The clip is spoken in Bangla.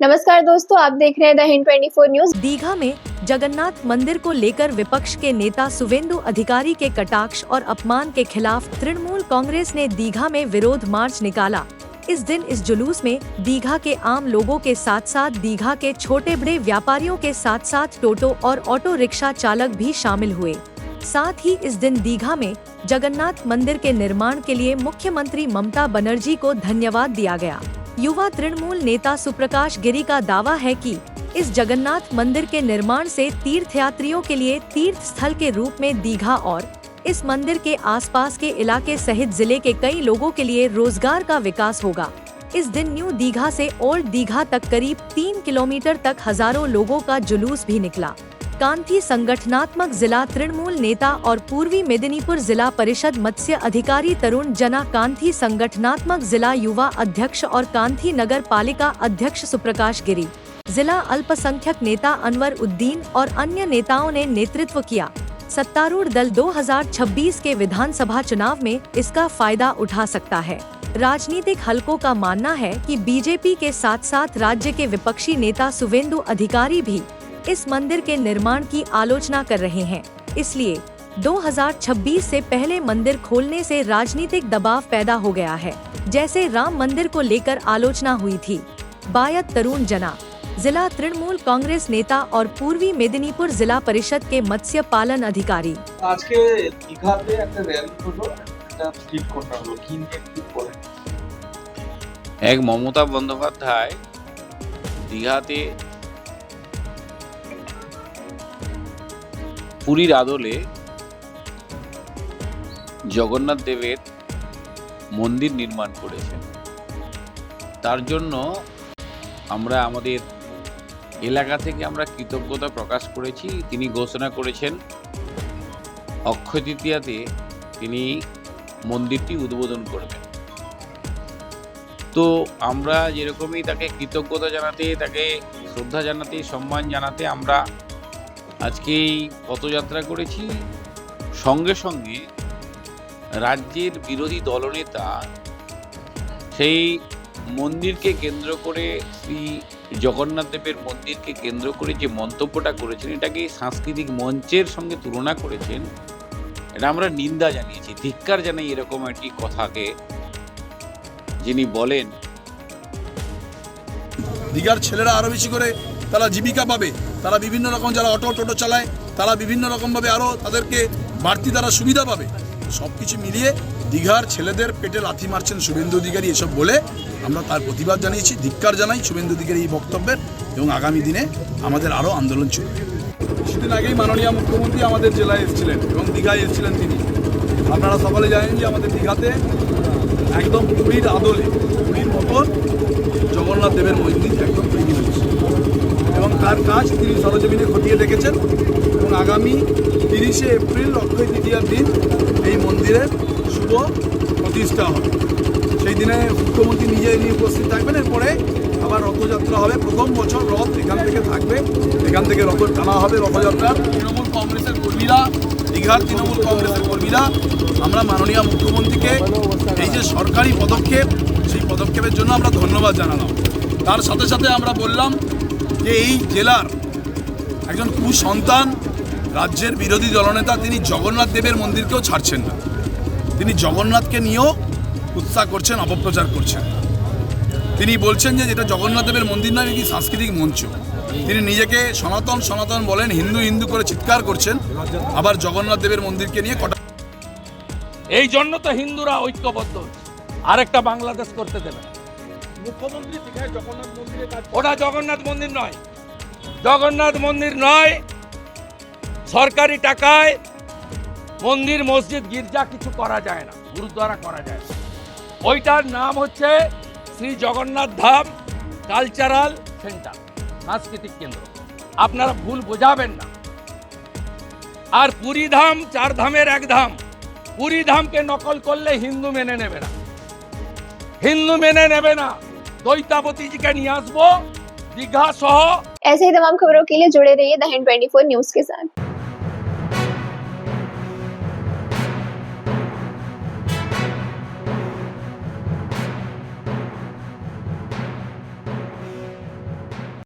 नमस्कार दोस्तों, आप देख रहे हैं द हिंद 24 न्यूज। दीघा में जगन्नाथ मंदिर को लेकर विपक्ष के नेता शुभेंदु अधिकारी के कटाक्ष और अपमान के खिलाफ तृणमूल कांग्रेस ने दीघा में विरोध मार्च निकाला। इस दिन इस जुलूस में दीघा के आम लोगों के साथ साथ दीघा के छोटे बड़े व्यापारियों के साथ साथ टोटो और ऑटो रिक्शा चालक भी शामिल हुए। साथ ही इस दिन दीघा में जगन्नाथ मंदिर के निर्माण के लिए मुख्यमंत्री ममता बनर्जी को धन्यवाद दिया गया। युवा तृणमूल नेता सुप्रकाश गिरी का दावा है कि इस जगन्नाथ मंदिर के निर्माण से तीर्थयात्रियों के लिए तीर्थ स्थल के रूप में दीघा और इस मंदिर के आसपास के इलाके सहित जिले के कई लोगों के लिए रोजगार का विकास होगा। इस दिन न्यू दीघा से ओल्ड दीघा तक करीब 3 किलोमीटर तक हजारों लोगों का जुलूस भी निकला। कांथी संगठनात्मक जिला तृणमूल नेता और पूर्वी मेदिनीपुर जिला परिषद मत्स्य अधिकारी तरुण जना, कांथी संगठनात्मक जिला युवा अध्यक्ष और कांथी नगर पालिका अध्यक्ष सुप्रकाश गिरी, जिला अल्पसंख्यक नेता अनवर उद्दीन और अन्य नेताओं ने नेतृत्व किया। सत्तारूढ़ दल 2026 के विधानसभा चुनाव में इसका फायदा उठा सकता है। राजनीतिक हलकों का मानना है कि बीजेपी के साथ साथ राज्य के विपक्षी नेता शुभेंदु अधिकारी भी इस मंदिर के निर्माण की आलोचना कर रहे हैं। इसलिए 2026 से पहले मंदिर खोलने से राजनीतिक दबाव पैदा हो गया है, जैसे राम मंदिर को लेकर आलोचना हुई थी। बायत तरुण जना, जिला तृणमूल कांग्रेस नेता और पूर्वी मेदिनीपुर जिला परिषद के मत्स्य पालन अधिकारी। आज के दीघाते একটা র‍্যালি হলো, এটা স্ট্রিট কর্নার হলো, কি নিয়ে কি বলেন? এক মমতা বন্দ্যোপাধ্যায় দীঘাতে পুরীর আদলে জগন্নাথ দেবের মন্দির নির্মাণ করেছেন। তার জন্য আমরা আমাদের এলাকা থেকে আমরা কৃতজ্ঞতা প্রকাশ করেছি। তিনি ঘোষণা করেছেন অক্ষয় তৃতীয়াতে তিনি মন্দিরটি উদ্বোধন করবেন। তো আমরা যেরকমই তাকে কৃতজ্ঞতা জানাতে, তাকে শ্রদ্ধা জানাতে, সম্মান জানাতে আমরা আজকে এই পথযাত্রা করেছি। সঙ্গে সঙ্গে রাজ্যের বিরোধী দলনেতা সেই মন্দিরকে কেন্দ্র করে, শ্রী জগন্নাথ দেবের মন্দিরকে কেন্দ্র করে যে মন্তব্যটা করেছেন, এটাকে সাংস্কৃতিক মঞ্চের সঙ্গে তুলনা করেছেন। এটা আমরা নিন্দা জানিয়েছি, ধিক্কার জানাই এরকম একটি কথাকে। যিনি বলেন দীঘার ছেলেরা আরো বেশি করে তারা জীবিকা পাবে, তারা বিভিন্ন রকম যারা অটো টোটো চালায় তারা বিভিন্ন রকমভাবে আরও তাদেরকে বাড়তি তারা সুবিধা পাবে। সব কিছু মিলিয়ে দীঘার ছেলেদের পেটে লাথি মারছেন শুভেন্দু অধিকারী, এসব বলে আমরা তার প্রতিবাদ জানিয়েছি, ধিক্কার জানাই শুভেন্দু অধিকারী এই বক্তব্যের, এবং আগামী দিনে আমাদের আরও আন্দোলন চলবে। কিছুদিন আগেই মাননীয় মুখ্যমন্ত্রী আমাদের জেলায় এসেছিলেন এবং দীঘায় এসেছিলেন তিনি। আপনারা সকলে জানেন যে আমাদের দীঘাতে একদম পুরীর আদলে, পুরীর মতন জগন্নাথ দেবের মন্দির একদম তৈরি হয়েছে এবং তার কাজ তিনি সরজমিনে খতিয়ে দেখেছেন এবং আগামী 30শে এপ্রিল অক্ষয় তৃতীয়ার দিন এই মন্দিরের শুভ প্রতিষ্ঠা হবে। সেই দিনে মুখ্যমন্ত্রী নিজে নিয়ে উপস্থিত থাকবেন। এরপরে আবার রথযাত্রা হবে, প্রথম বছর রথ এখান থেকে থাকবে, এখান থেকে রথ টানা হবে রথযাত্রা। তৃণমূল কংগ্রেসের কর্মীরা, দীঘার তৃণমূল কংগ্রেসের কর্মীরা আমরা মাননীয় মুখ্যমন্ত্রীকে এই যে সরকারি পদক্ষেপ, সেই পদক্ষেপের জন্য আমরা ধন্যবাদ জানালাম। তার সাথে সাথে আমরা বললাম যে এই জেলার একজন কুসন্তান রাজ্যের বিরোধী দলনেতা, তিনি জগন্নাথ দেবের মন্দিরকেও ছাড়ছেন না, তিনি জগন্নাথকে নিয়েও উৎসাহ করছেন, অপপ্রচার করছেন। তিনি বলছেন যে যেটা জগন্নাথ দেবের মন্দির নয়, এটি সাংস্কৃতিক মঞ্চ। তিনি নিজেকে সনাতন সনাতন বলেন, হিন্দু হিন্দু করে চিৎকার করছেন, আবার জগন্নাথ দেবের মন্দিরকে নিয়ে কটা। এই জন্য তো হিন্দুরা ঐক্যবদ্ধ, আরেকটা বাংলাদেশ করতে দেবে। মুখ্যমন্ত্রী দীঘায় জগন্নাথ মন্দিরে কাজ, ওটা জগন্নাথ মন্দির নয়, জগন্নাথ মন্দির নয়। সরকারি টাকায় মন্দির, মসজিদ, গির্জা কিছু করা যায় না, গুরুদ্বারা করা যায় না। ওইটার নাম হচ্ছে শ্রী জগন্নাথ ধাম কালচারাল সেন্টার, সাংস্কৃতিক কেন্দ্র। আপনারা ভুল বোঝাবেন না। আর পুরী ধাম 4 ধামের এক ধাম, পুরী ধামকে নকল করলে হিন্দু মেনে নেবে না, হিন্দু মেনে নেবে না। দ্বৈতাবতী জিকে নিয়ে আসবো दीघा सह। ऐसे ही तमाम खबरों के लिए जुड़े रहिए द हिंद 24 न्यूज के साथ।